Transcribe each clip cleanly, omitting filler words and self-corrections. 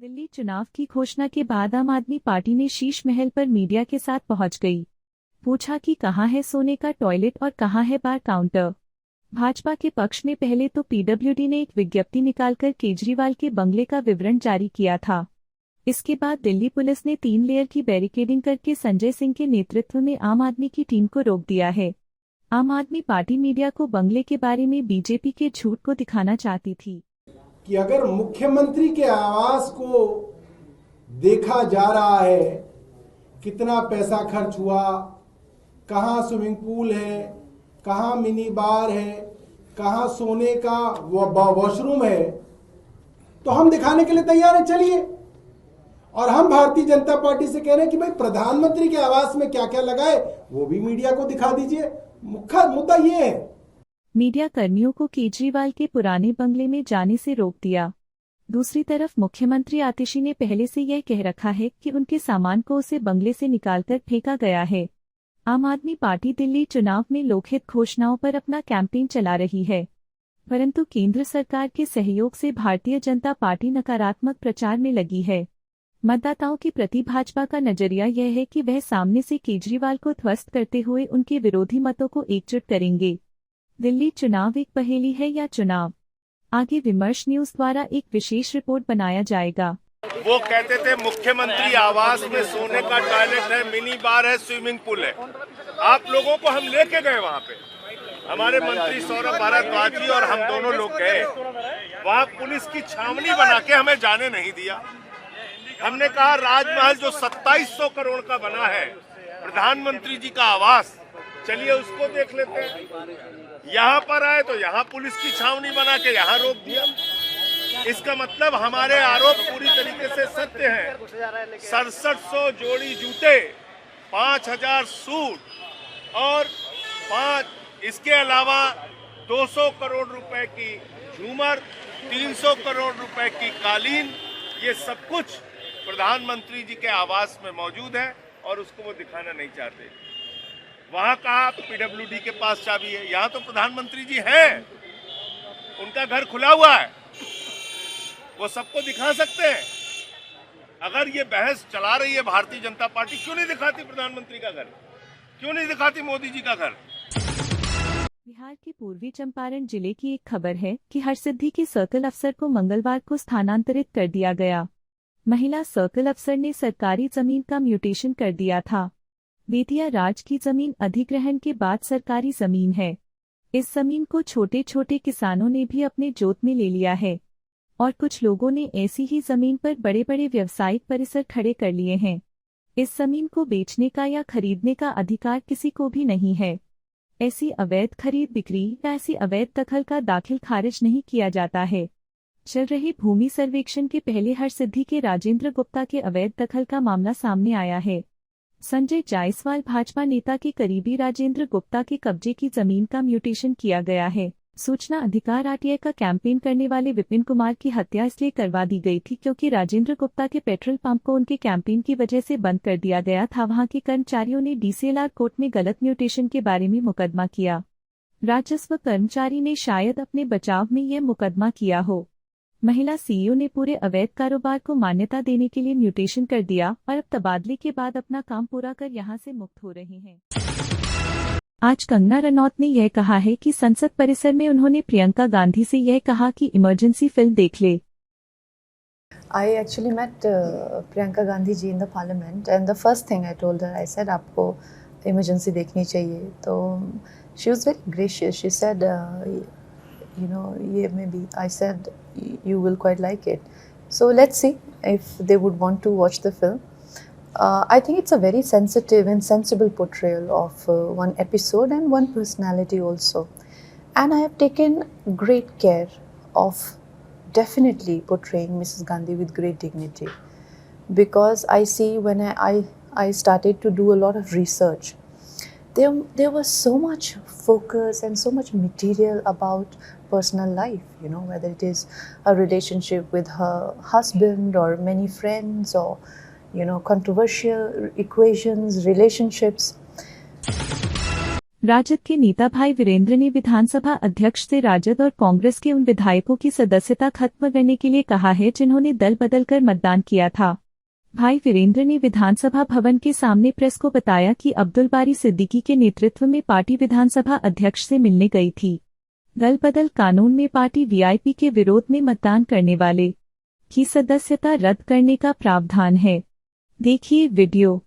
दिल्ली चुनाव की घोषणा के बाद आम आदमी पार्टी ने शीश महल पर मीडिया के साथ पहुंच गई। पूछा कि कहां है सोने का टॉयलेट और कहां है बार काउंटर। भाजपा के पक्ष में पहले तो पीडब्ल्यूडी ने एक विज्ञप्ति निकालकर केजरीवाल के बंगले का विवरण जारी किया था। इसके बाद दिल्ली पुलिस ने 3 लेयर की बैरिकेडिंग करके संजय सिंह के नेतृत्व में आम आदमी की टीम को रोक दिया है। आम आदमी पार्टी मीडिया को बंगले के बारे में बीजेपी के झूठ को दिखाना चाहती थी कि अगर मुख्यमंत्री के आवास को देखा जा रहा है, कितना पैसा खर्च हुआ, कहां स्विमिंग पूल है, कहां मिनी बार है, कहां सोने का वॉशरूम है, तो हम दिखाने के लिए तैयार हैं, चलिए। और हम भारतीय जनता पार्टी से कह रहे हैं कि भाई प्रधानमंत्री के आवास में क्या क्या लगा है वो भी मीडिया को दिखा दीजिए। मुख्य मुद्दा ये है। मीडिया कर्मियों को केजरीवाल के पुराने बंगले में जाने से रोक दिया। दूसरी तरफ मुख्यमंत्री आतिशी ने पहले से यह कह रखा है कि उनके सामान को उसे बंगले से निकालकर फेंका गया है। आम आदमी पार्टी दिल्ली चुनाव में लोकहित घोषणाओं पर अपना कैंपेन चला रही है, परंतु केंद्र सरकार के सहयोग से भारतीय जनता पार्टी नकारात्मक प्रचार में लगी है। मतदाताओं के प्रति भाजपा का नजरिया यह है कि वह सामने से केजरीवाल को ध्वस्त करते हुए उनके विरोधी मतों को एकजुट करेंगे। दिल्ली चुनाव एक पहेली है या चुनाव? आगे विमर्श न्यूज द्वारा एक विशेष रिपोर्ट बनाया जाएगा। वो कहते थे मुख्यमंत्री आवास में सोने का टॉयलेट है, मिनी बार है, स्विमिंग पूल है। आप लोगों को हम लेके गए वहाँ पे, हमारे मंत्री सौरभ भारद्वाज जी और हम दोनों लोग गए। वहाँ पुलिस की छावनी बना के हमें जाने नहीं दिया। हमने कहा राजमहल जो 2700 करोड़ का बना है, प्रधानमंत्री जी का आवास, चलिए उसको देख लेते हैं। यहाँ पर आए तो यहाँ पुलिस की छावनी बना के यहाँ रोक दिया। इसका मतलब हमारे आरोप पूरी तरीके से सत्य हैं। 6700 जोड़ी जूते, 5000 सूट और इसके अलावा 200 करोड़ रुपए की झूमर, 300 करोड़ रुपए की कालीन, ये सब कुछ प्रधानमंत्री जी के आवास में मौजूद है और उसको वो दिखाना नहीं चाहते। वहां कहा पीडब्ल्यूडी के पास चाबी है, यहाँ तो प्रधानमंत्री जी हैं, उनका घर खुला हुआ है, वो सबको दिखा सकते हैं। अगर ये बहस चला रही है भारतीय जनता पार्टी, क्यों नहीं दिखाती प्रधानमंत्री का घर, क्यों नहीं दिखाती मोदी जी का घर? बिहार के पूर्वी चंपारण जिले की एक खबर है कि हरसिद्धि के सर्कल अफसर को मंगलवार को स्थानांतरित कर दिया गया। महिला सर्कल अफसर ने सरकारी जमीन का म्यूटेशन कर दिया था। बेतिया राज की जमीन अधिग्रहण के बाद सरकारी जमीन है। इस जमीन को छोटे छोटे किसानों ने भी अपने जोत में ले लिया है और कुछ लोगों ने ऐसी ही जमीन पर बड़े बड़े व्यावसायिक परिसर खड़े कर लिए हैं। इस जमीन को बेचने का या खरीदने का अधिकार किसी को भी नहीं है। ऐसी अवैध खरीद बिक्री या ऐसी अवैध दखल का दाखिल खारिज नहीं किया जाता है। चल रहे भूमि सर्वेक्षण के पहले हरसिद्धि के राजेंद्र गुप्ता के अवैध दखल का मामला सामने आया है। संजय जायसवाल भाजपा नेता के करीबी राजेंद्र गुप्ता के कब्जे की जमीन का म्यूटेशन किया गया है। सूचना अधिकार आरटीआई का कैंपेन करने वाले विपिन कुमार की हत्या इसलिए करवा दी गई थी क्योंकि राजेंद्र गुप्ता के पेट्रोल पंप को उनके कैंपेन की वजह से बंद कर दिया गया था। वहां के कर्मचारियों ने डीसीएलआर कोर्ट में गलत म्यूटेशन के बारे में मुकदमा किया। राजस्व कर्मचारी ने शायद अपने बचाव में यह मुकदमा किया हो। महिला सीईओ ने पूरे अवैध कारोबार को मान्यता देने के लिए म्यूटेशन कर दिया और अब तबादले के बाद अपना काम पूरा कर यहां से मुक्त हो रहे हैं। आज कंगना रनौत ने यह कहा है कि संसद परिसर में उन्होंने प्रियंका गांधी से यह कहा कि इमरजेंसी फिल्म देख ले। I actually met Priyanka Gandhi ji in the parliament and the first thing I told her, I said आपको इमरजेंसी देखनी चाहिए। तो she was very gracious. She said you know ये maybe I said you will quite like it. So let's see if they would want to watch the film. I think it's a very sensitive and sensible portrayal of one episode and one personality also. And I have taken great care of definitely portraying Mrs. Gandhi with great dignity. Because I see when I started to do a lot of research, there was so much focus and so much material about personal life, you know, whether it is a relationship with her husband or many friends or, you know, controversial equations, relationships. Rajad के नेता भाई वीरेंद्र ने विधानसभा अध्यक्ष से राजद और कांग्रेस के उन विधायकों की सदस्यता खत्म करने के लिए कहा है जिन्होंने दल बदलकर मतदान किया था। भाई वीरेंद्र ने विधानसभा भवन के सामने प्रेस को बताया कि अब्दुल बारी सिद्दीकी के नेतृत्व में पार्टी विधानसभा अध्यक्ष से मिलने गई थी। दल बदल कानून में पार्टी वीआईपी के विरोध में मतदान करने वाले की सदस्यता रद्द करने का प्रावधान है। देखिए वीडियो।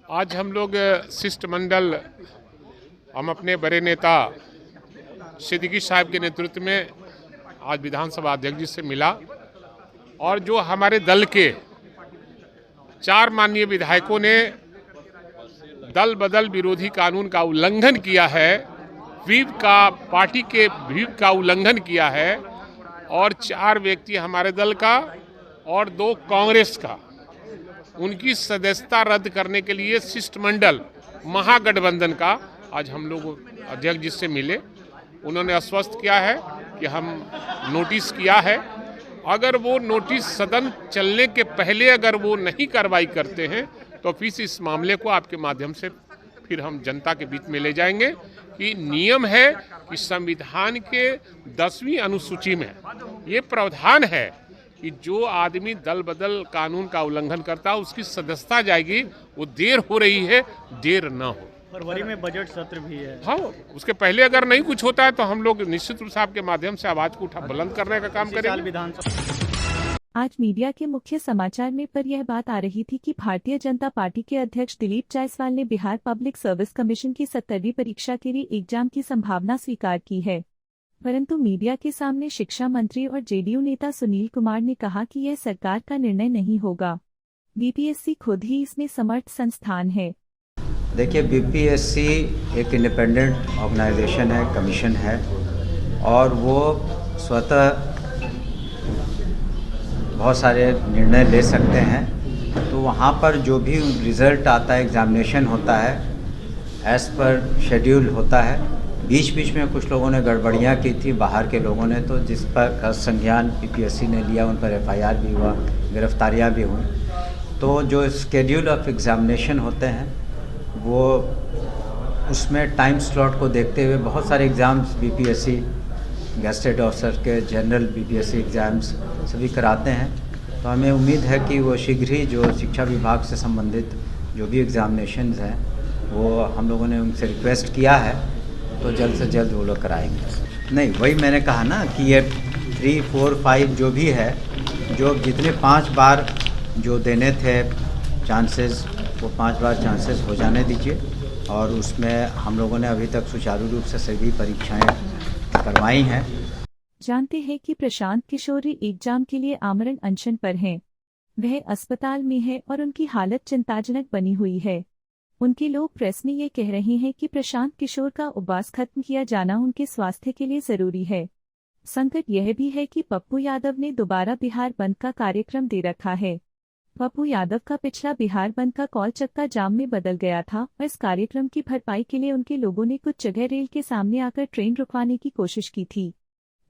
आज हम लोग शिष्टमंडल हम अपने बड़े नेता सिद्दीकी साहब के नेतृत्व में आज विधानसभा अध्यक्ष जी से मिला और जो हमारे दल के 4 माननीय विधायकों ने दल बदल विरोधी कानून का उल्लंघन किया है, पार्टी के व्हीप का उल्लंघन किया है और 4 व्यक्ति हमारे दल का और 2 कांग्रेस का, उनकी सदस्यता रद्द करने के लिए शिष्टमंडल महागठबंधन का आज हम लोग अध्यक्ष जी से मिले। उन्होंने आश्वस्त किया है कि हम नोटिस किया है, अगर वो नोटिस सदन चलने के पहले अगर वो नहीं कार्रवाई करते हैं तो फिर इस मामले को आपके माध्यम से फिर हम जनता के बीच में ले जाएंगे कि नियम है कि संविधान के 10वीं अनुसूची में ये प्रावधान है कि जो आदमी दल बदल कानून का उल्लंघन करता है उसकी सदस्यता जाएगी। वो देर हो रही है, देर ना हो। फरवरी में बजट सत्र भी है। हाँ, उसके पहले अगर नहीं कुछ होता है तो हम लोग निश्चित रूप से आपके माध्यम से आवाज को बुलंद करने का काम करेंगे। आज मीडिया के मुख्य समाचार में पर यह बात आ रही थी कि भारतीय जनता पार्टी के अध्यक्ष दिलीप जायसवाल ने बिहार पब्लिक सर्विस कमीशन की 70वीं परीक्षा के लिए एग्जाम की संभावना स्वीकार की है, परंतु मीडिया के सामने शिक्षा मंत्री और जेडीयू नेता सुनील कुमार ने कहा कि यह सरकार का निर्णय नहीं होगा। बीपीएससी खुद ही इसमें समर्थ संस्थान है। देखिए, बीपीएससी एक इंडिपेंडेंट ऑर्गेनाइजेशन है, कमीशन है और वो स्वतः बहुत सारे निर्णय ले सकते हैं। तो वहाँ पर जो भी रिज़ल्ट आता है, एग्ज़ामिनेशन होता है, एज़ पर शेड्यूल होता है। बीच बीच में कुछ लोगों ने गड़बड़ियाँ की थी, बाहर के लोगों ने, तो जिस पर संज्ञान बीपीएससी ने लिया, उन पर एफआईआर भी हुआ, गिरफ्तारियाँ भी हुई। तो जो शेड्यूल ऑफ एग्ज़ामिनेशन होते हैं वो उसमें टाइम स्लॉट को देखते हुए बहुत सारे एग्ज़ाम्स बीपीएससी गेस्टेड ऑफिसर के जनरल बीपीएससी एग्ज़ाम्स सभी कराते हैं। तो हमें उम्मीद है कि वो शीघ्र ही जो शिक्षा विभाग से संबंधित जो भी एग्ज़ामिनेशंस हैं वो हम लोगों ने उनसे रिक्वेस्ट किया है, तो जल्द से जल्द वो लोग कराएंगे। नहीं, वही मैंने कहा ना कि ये 3, 4, 5 जो भी है, जो जितने 5 बार जो देने थे चांसेस, वो 5 बार चांसेस हो जाने दीजिए। और उसमें हम लोगों ने अभी तक सुचारू रूप से सभी परीक्षाएं करवाई हैं। जानते हैं कि प्रशांत किशोर एग्जाम के लिए आमरण अनशन पर हैं। वह अस्पताल में है और उनकी हालत चिंताजनक बनी हुई है। उनके लोग प्रेस में ये कह रहे हैं कि प्रशांत किशोर का उपवास खत्म किया जाना उनके स्वास्थ्य के लिए जरूरी है। संकट यह भी है कि पप्पू यादव ने दोबारा बिहार बंद का कार्यक्रम दे रखा है। पप्पू यादव का पिछला बिहार बंद का कॉल चक्का जाम में बदल गया था और इस कार्यक्रम की भरपाई के लिए उनके लोगों ने कुछ जगह रेल के सामने आकर ट्रेन रुकवाने की कोशिश की थी।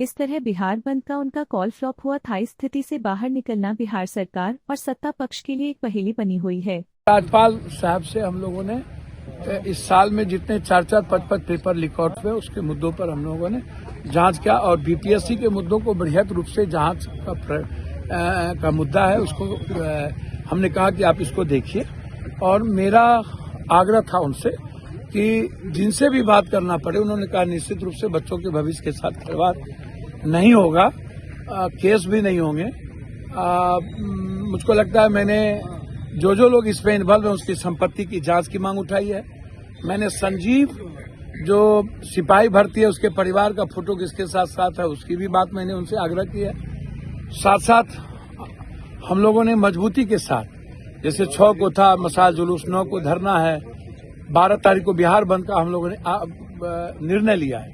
इस तरह बिहार बंद का उनका कॉल फ्लॉप हुआ था। इस स्थिति से बाहर निकलना बिहार सरकार और सत्ता पक्ष के लिए एक पहेली बनी हुई है। राज्यपाल साहब से हम लोगों ने इस साल में जितने 4-4, 5-5 पेपर लीक आउट हुए उसके मुद्दों पर हम लोगों ने जांच किया और बीपीएससी के मुद्दों को बृहत रूप से जांच का मुद्दा है, उसको हमने कहा कि आप इसको देखिए। और मेरा आग्रह था उनसे कि जिनसे भी बात करना पड़े, उन्होंने कहा निश्चित रूप से बच्चों के भविष्य के साथ खिलवाड़ नहीं होगा, केस भी नहीं होंगे। मुझको लगता है मैंने जो लोग इसमें इन्वॉल्व है उसकी संपत्ति की जांच की मांग उठाई है। मैंने संजीव जो सिपाही भर्ती है उसके परिवार का फोटो किसके साथ साथ है उसकी भी बात मैंने उनसे आग्रह की है। साथ साथ हम लोगों ने मजबूती के साथ, जैसे 6 को था मसाल जुलूस, 9 को धरना है, 12 तारीख को बिहार बंद का हम लोगों ने निर्णय लिया है।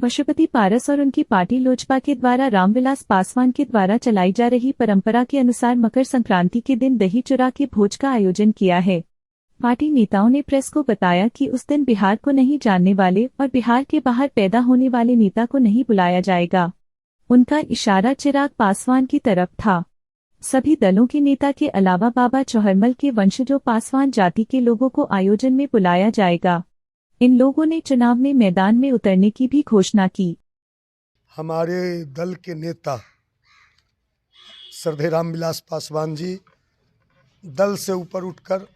पशुपति पारस और उनकी पार्टी लोजपा के द्वारा रामविलास पासवान के द्वारा चलाई जा रही परंपरा के अनुसार मकर संक्रांति के दिन दही चुरा के भोज का आयोजन किया है। पार्टी नेताओं ने प्रेस को बताया कि उस दिन बिहार को नहीं जानने वाले और बिहार के बाहर पैदा होने वाले नेता को नहीं बुलाया जाएगा। उनका इशारा चिराग पासवान की तरफ था। सभी दलों के नेता के अलावा बाबा चौहरमल के वंशजों पासवान जाति के लोगों को आयोजन में बुलाया जाएगा। इन लोगों ने चुनाव में मैदान में उतरने की भी घोषणा की। हमारे दल के नेता श्रद्धेय रामविलास पासवान जी दल से ऊपर उठकर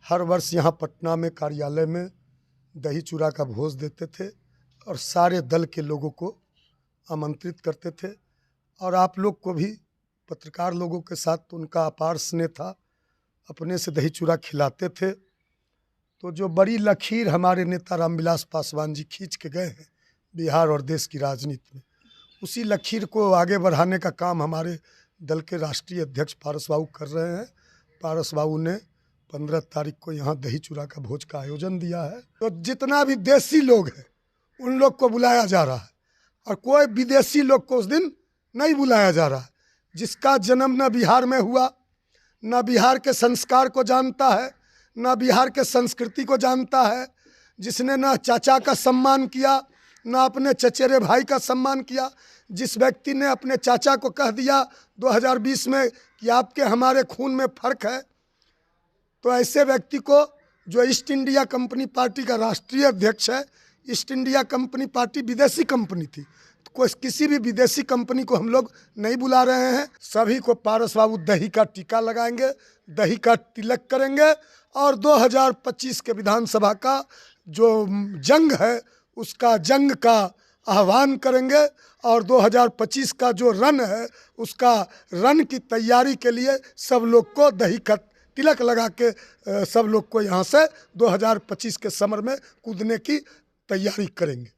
हर वर्ष यहाँ पटना में कार्यालय में दही चूड़ा का भोज देते थे और सारे दल के लोगों को आमंत्रित करते थे। और आप लोग को भी पत्रकार लोगों के साथ उनका अपार स्नेह था, अपने से दही चूड़ा खिलाते थे। तो जो बड़ी लकीर हमारे नेता रामविलास पासवान जी खींच के गए हैं बिहार और देश की राजनीति में, उसी लकीर को आगे बढ़ाने का काम हमारे दल के राष्ट्रीय अध्यक्ष पारस बाबू कर रहे हैं। पारस बाबू ने 15 तारीख को यहाँ दही चूड़ा का भोज का आयोजन दिया है। तो जितना भी देसी लोग हैं उन लोग को बुलाया जा रहा है और कोई विदेशी लोग को उस दिन नहीं बुलाया जा रहा है। जिसका जन्म न बिहार में हुआ, न बिहार के संस्कार को जानता है, न बिहार के संस्कृति को जानता है, जिसने न चाचा का सम्मान किया न अपने चचेरे भाई का सम्मान किया, जिस व्यक्ति ने अपने चाचा को कह दिया 2020 में कि आपके हमारे खून में फर्क है, तो ऐसे व्यक्ति को जो ईस्ट इंडिया कंपनी पार्टी का राष्ट्रीय अध्यक्ष है, ईस्ट इंडिया कंपनी पार्टी विदेशी कंपनी थी, तो कोई किसी भी विदेशी कंपनी को हम लोग नहीं बुला रहे हैं। सभी को पारस बाबू दही का टीका लगाएंगे, दही का तिलक करेंगे और 2025 के विधानसभा का जो जंग है उसका जंग का आह्वान करेंगे और 2025 का जो रन है उसका रन की तैयारी के लिए सब लोग को दही का तिलक लगा के सब लोग को यहाँ से 2025 के समर में कूदने की तैयारी करेंगे।